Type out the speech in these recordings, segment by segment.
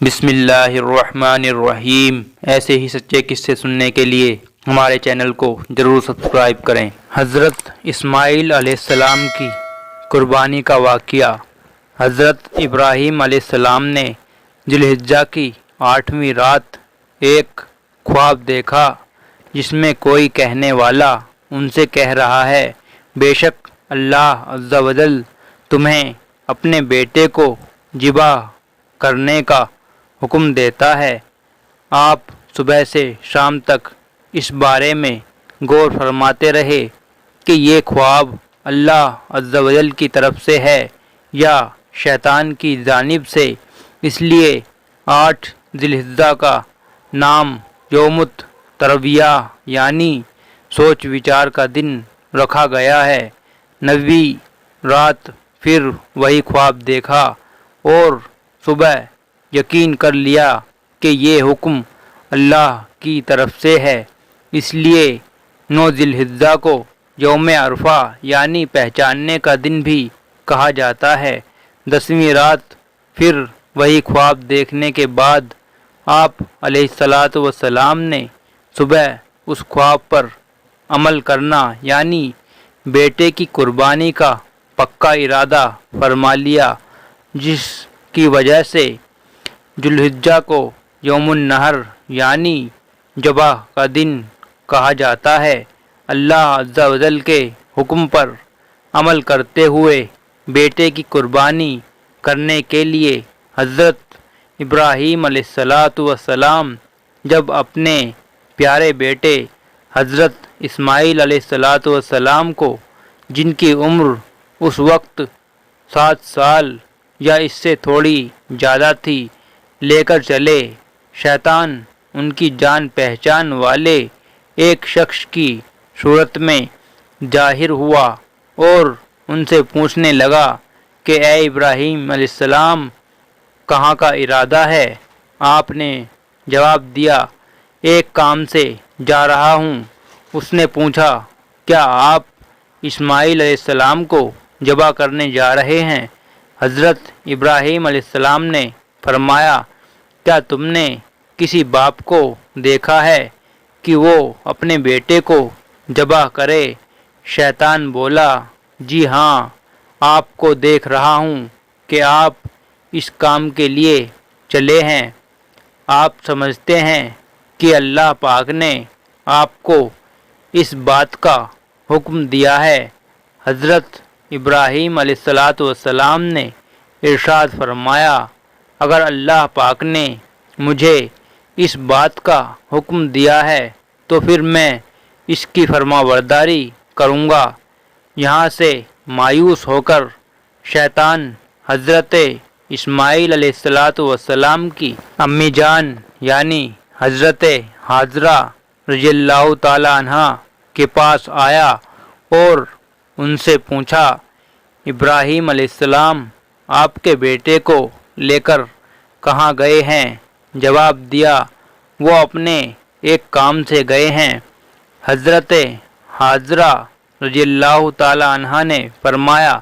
بسم اللہ الرحمن الرحیم۔ ایسے ہی سچے قصے سننے کے لیے ہمارے چینل کو ضرور سبسکرائب کریں۔ حضرت اسماعیل علیہ السلام کی قربانی کا واقعہ۔ حضرت ابراہیم علیہ السلام نے ذی الحجہ کی 8ویں رات ایک خواب دیکھا جس میں کوئی کہنے والا ان سے کہہ رہا ہے، بے شک اللہ عز و جل تمہیں اپنے بیٹے کو ذبح کرنے کا حکم دیتا ہے۔ آپ صبح سے شام تک اس بارے میں غور فرماتے رہے کہ یہ خواب اللہ عز و جل کی طرف سے ہے یا شیطان کی جانب سے، اس لیے 8 ذی الحجہ کا نام یوم الترویہ یعنی سوچ وچار کا دن رکھا گیا ہے۔ 9ویں رات پھر وہی خواب دیکھا اور صبح یقین کر لیا کہ یہ حکم اللہ کی طرف سے ہے، اس لیے 9 ذی الحجہ کو یوم عرفہ یعنی پہچاننے کا دن بھی کہا جاتا ہے۔ 10ویں رات پھر وہی خواب دیکھنے کے بعد آپ علیہ الصلاۃ والسلام نے صبح اس خواب پر عمل کرنا یعنی بیٹے کی قربانی کا پکا ارادہ فرما لیا، جس کی وجہ سے ذی الحجہ کو یوم النحر یعنی ذبح کا دن کہا جاتا ہے۔ اللہ عز و جل کے حکم پر عمل کرتے ہوئے بیٹے کی قربانی کرنے کے لیے حضرت ابراہیم علیہ السلام جب اپنے پیارے بیٹے حضرت اسماعیل علیہ السلام کو، جن کی عمر اس وقت 7 سال یا اس سے تھوڑی زیادہ تھی، لے کر چلے، شیطان ان کی جان پہچان والے ایک شخص کی صورت میں ظاہر ہوا اور ان سے پوچھنے لگا کہ اے ابراہیم علیہ السلام، کہاں کا ارادہ ہے؟ آپ نے جواب دیا، ایک کام سے جا رہا ہوں۔ اس نے پوچھا، کیا آپ اسماعیل علیہ السلام کو ذبح کرنے جا رہے ہیں؟ حضرت ابراہیم علیہ السلام نے فرمایا، کیا تم نے کسی باپ کو دیکھا ہے کہ وہ اپنے بیٹے کو ذبح کرے؟ شیطان بولا، جی ہاں، آپ کو دیکھ رہا ہوں کہ آپ اس کام کے لیے چلے ہیں۔ آپ سمجھتے ہیں کہ اللہ پاک نے آپ کو اس بات کا حکم دیا ہے۔ حضرت ابراہیم علیہ السلام نے ارشاد فرمایا، اگر اللہ پاک نے مجھے اس بات کا حکم دیا ہے تو پھر میں اس کی فرما برداری کروں گا۔ یہاں سے مایوس ہو کر شیطان حضرت اسماعیل علیہ السلام کی امی جان یعنی حضرت حاجرہ رضی اللہ تعالی عنہ کے پاس آیا اور ان سے پوچھا، ابراہیم علیہ السلام آپ کے بیٹے کو لے کر کہاں گئے ہیں؟ جواب دیا، وہ اپنے ایک کام سے گئے ہیں۔ حضرت حاجرہ رضی اللہ تعالی عنہ نے فرمایا،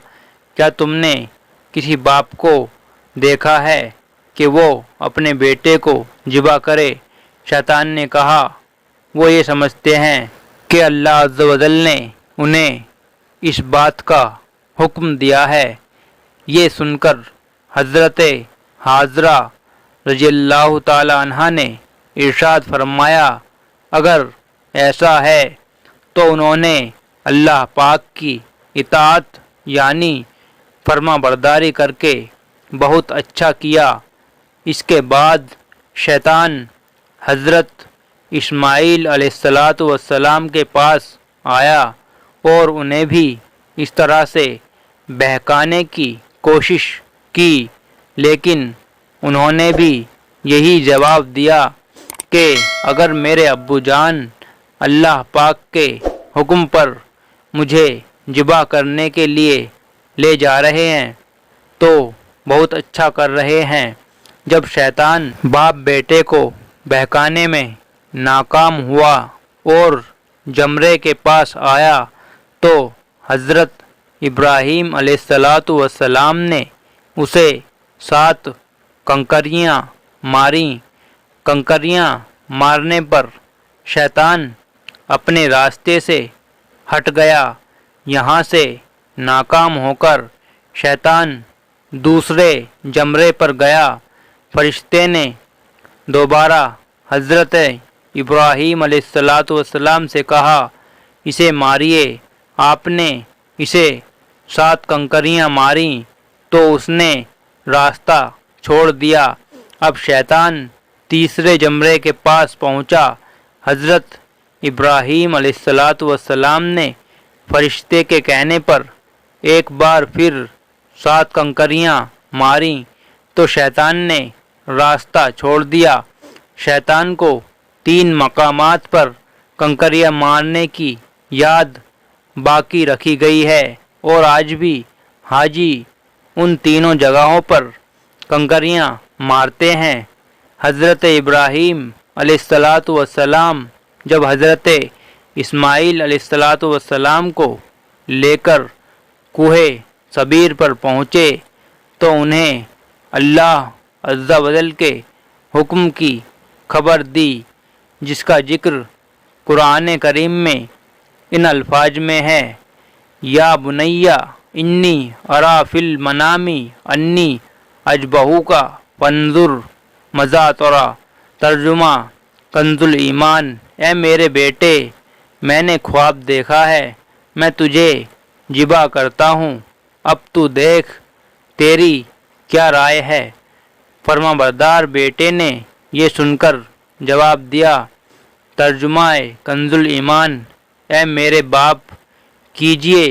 کیا تم نے کسی باپ کو دیکھا ہے کہ وہ اپنے بیٹے کو ذبح کرے؟ شیطان نے کہا، وہ یہ سمجھتے ہیں کہ اللہ عز و جل نے انہیں اس بات کا حکم دیا ہے۔ یہ سن کر حضرت حاجرہ رضی اللہ تعالی عنہ نے ارشاد فرمایا، اگر ایسا ہے تو انہوں نے اللہ پاک کی اطاعت یعنی فرما برداری کر کے بہت اچھا کیا۔ اس کے بعد شیطان حضرت اسماعیل علیہ السلام کے پاس آیا اور انہیں بھی اس طرح سے بہکانے کی کوشش کی، لیکن انہوں نے بھی یہی جواب دیا کہ اگر میرے ابو جان اللہ پاک کے حکم پر مجھے ذبح کرنے کے لیے لے جا رہے ہیں تو بہت اچھا کر رہے ہیں۔ جب شیطان باپ بیٹے کو بہکانے میں ناکام ہوا اور جمرے کے پاس آیا تو حضرت ابراہیم علیہ السلام نے اسے 7 کنکریاں ماریں۔ کنکریاں مارنے پر شیطان اپنے راستے سے ہٹ گیا۔ یہاں سے ناکام ہو کر شیطان دوسرے جمرے پر گیا۔ فرشتے نے دوبارہ حضرت ابراہیم علیہ السلام سے کہا، اسے ماریے۔ آپ نے اسے 7 کنکریاں ماریں تو اس نے راستہ چھوڑ دیا۔ اب شیطان تیسرے جمرے کے پاس پہنچا۔ حضرت ابراہیم علیہ السلام نے فرشتے کے کہنے پر ایک بار پھر 7 کنکریاں ماریں تو شیطان نے راستہ چھوڑ دیا۔ شیطان کو 3 مقامات پر کنکریاں مارنے کی یاد باقی رکھی گئی ہے اور آج بھی حاجی ان تینوں جگہوں پر کنکریاں مارتے ہیں۔ حضرت ابراہیم علیہ السلام جب حضرت اسماعیل علیہ السلام کو لے کر کوہ صبیر پر پہنچے تو انہیں اللہ عز و جل کے حکم کی خبر دی، جس کا ذکر قرآن کریم میں ان الفاظ میں ہے، یا بنیا انی ارا فی المنام انی اذبحک فانظر ماذا تری۔ ترجمہ کنز ایمان، اے میرے بیٹے، میں نے خواب دیکھا ہے، میں تجھے ذبح کرتا ہوں، اب تو دیکھ تیری کیا رائے ہے۔ فرما بردار بیٹے نے یہ سن کر جواب دیا، ترجمہ کنز ایمان، اے میرے باپ، کیجئے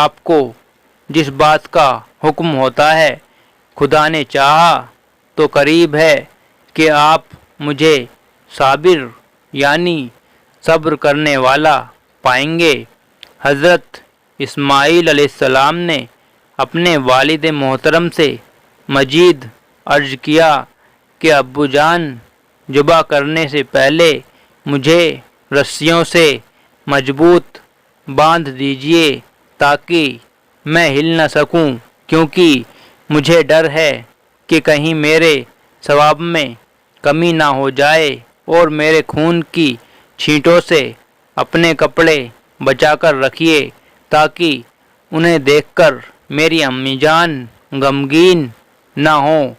آپ کو جس بات کا حکم ہوتا ہے، خدا نے چاہا تو قریب ہے کہ آپ مجھے صابر یعنی صبر کرنے والا پائیں گے۔ حضرت اسماعیل علیہ السلام نے اپنے والد محترم سے مزید عرض کیا کہ ابو جان، ذبح کرنے سے پہلے مجھے رسیوں سے مضبوط باندھ دیجئے تاکہ میں ہل نہ سکوں، کیونکہ مجھے ڈر ہے کہ کہیں میرے ثواب میں کمی نہ ہو جائے، اور میرے خون کی چھینٹوں سے اپنے کپڑے بچا کر رکھیے تاکہ انہیں دیکھ کر میری امی جان غمگین نہ ہوں۔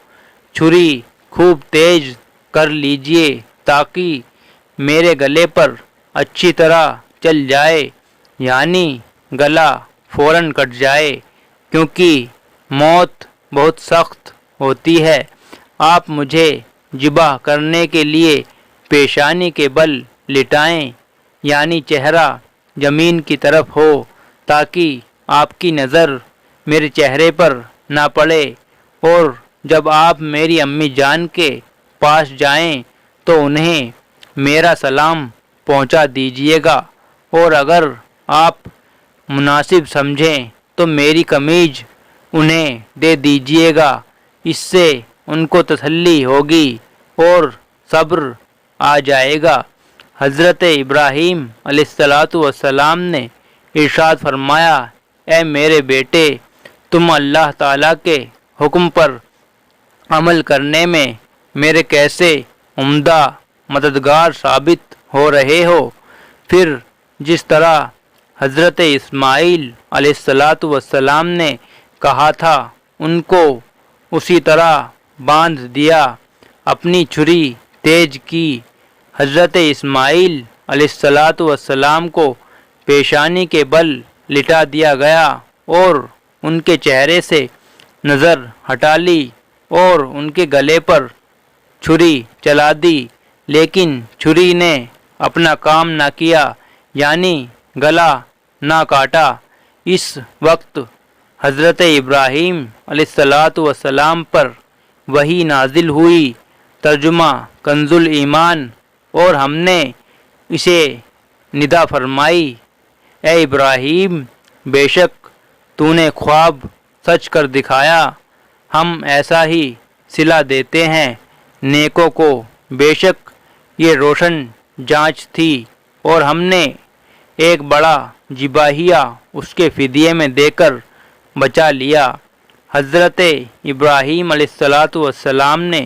چھری خوب تیز کر لیجئے تاکہ میرے گلے پر اچھی طرح چل جائے، یعنی گلا فوراً کٹ جائے، کیونکہ موت بہت سخت ہوتی ہے۔ آپ مجھے ذبح کرنے کے لیے پیشانی کے بل لٹائیں، یعنی چہرہ زمین کی طرف ہو تاکہ آپ کی نظر میرے چہرے پر نہ پڑے، اور جب آپ میری امی جان کے پاس جائیں تو انہیں میرا سلام پہنچا دیجیے گا، اور اگر آپ مناسب سمجھیں تو میری قمیض انہیں دے دیجیے گا، اس سے ان کو تسلی ہوگی اور صبر آ جائے گا۔ حضرت ابراہیم علیہ السلام نے ارشاد فرمایا، اے میرے بیٹے، تم اللہ تعالیٰ کے حکم پر عمل کرنے میں میرے کیسے عمدہ مددگار ثابت ہو رہے ہو۔ پھر جس طرح حضرت اسماعیل علیہ السلام نے کہا تھا ان کو اسی طرح باندھ دیا، اپنی چھری تیز کی۔ حضرت اسماعیل علیہ السلام کو پیشانی کے بل لٹا دیا گیا اور ان کے چہرے سے نظر ہٹا لی اور ان کے گلے پر چھری چلا دی، لیکن چھری نے اپنا کام نہ کیا، یعنی گلا نہ کاٹا۔ اس وقت حضرت ابراہیم علیہ السلام پر وحی نازل ہوئی، ترجمہ کنز ایمان، اور ہم نے اسے ندا فرمائی، اے ابراہیم، بے شک تو نے خواب سچ کر دکھایا، ہم ایسا ہی صلہ دیتے ہیں نیکوں کو۔ بے شک یہ روشن جانچ تھی اور ہم نے ایک بڑا ذبیحہ اس کے فدیے میں دے کر بچا لیا۔ حضرت ابراہیم علیہ السلام نے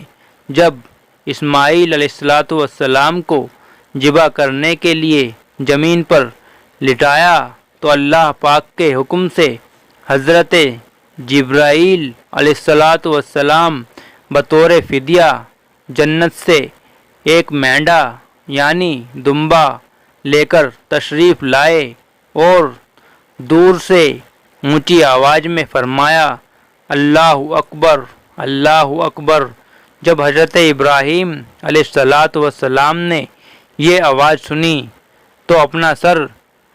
جب اسماعیل علیہ السلام کو ذبح کرنے کے لیے زمین پر لٹایا تو اللہ پاک کے حکم سے حضرت جبرائیل علیہ السلام بطور فدیہ جنت سے ایک مینڈا یعنی دمبا لے کر تشریف لائے اور دور سے اونچی آواز میں فرمایا اللہ اکبر اللہ اکبر۔ جب حضرت ابراہیم علیہ السلام نے یہ آواز سنی تو اپنا سر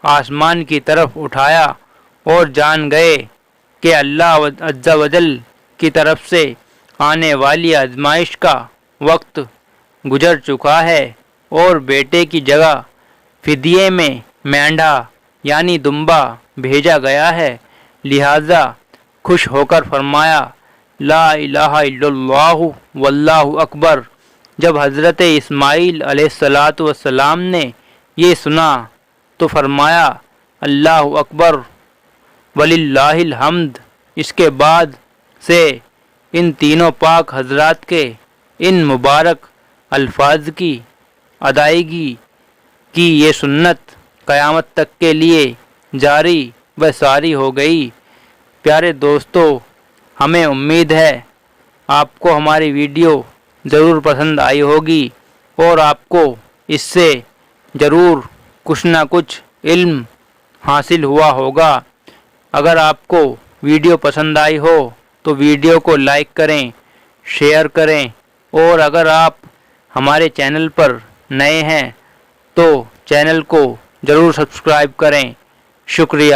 آسمان کی طرف اٹھایا اور جان گئے کہ اللہ عز و جل کی طرف سے آنے والی آزمائش کا وقت گزر چکا ہے اور بیٹے کی جگہ فدیے میں مینڈھا یعنی دمبا بھیجا گیا ہے، لہذا خوش ہو کر فرمایا لا الہ الا اللہ واللہ اکبر۔ جب حضرت اسماعیل علیہ السلام نے یہ سنا تو فرمایا اللہ اکبر وللہ الحمد۔ اس کے بعد سے ان تینوں پاک حضرات کے ان مبارک الفاظ کی ادائیگی کی یہ سنت قیامت تک کے لیے جاری و ساری ہو گئی۔ پیارے دوستو، ہمیں امید ہے آپ کو ہماری ویڈیو ضرور پسند آئی ہوگی اور آپ کو اس سے ضرور کچھ نہ کچھ علم حاصل ہوا ہوگا۔ اگر آپ کو ویڈیو پسند آئی ہو تو ویڈیو کو لائک کریں، شیئر کریں اور اگر آپ ہمارے چینل پر نئے ہیں تو چینل کو ضرور سبسکرائب کریں۔ شکریہ۔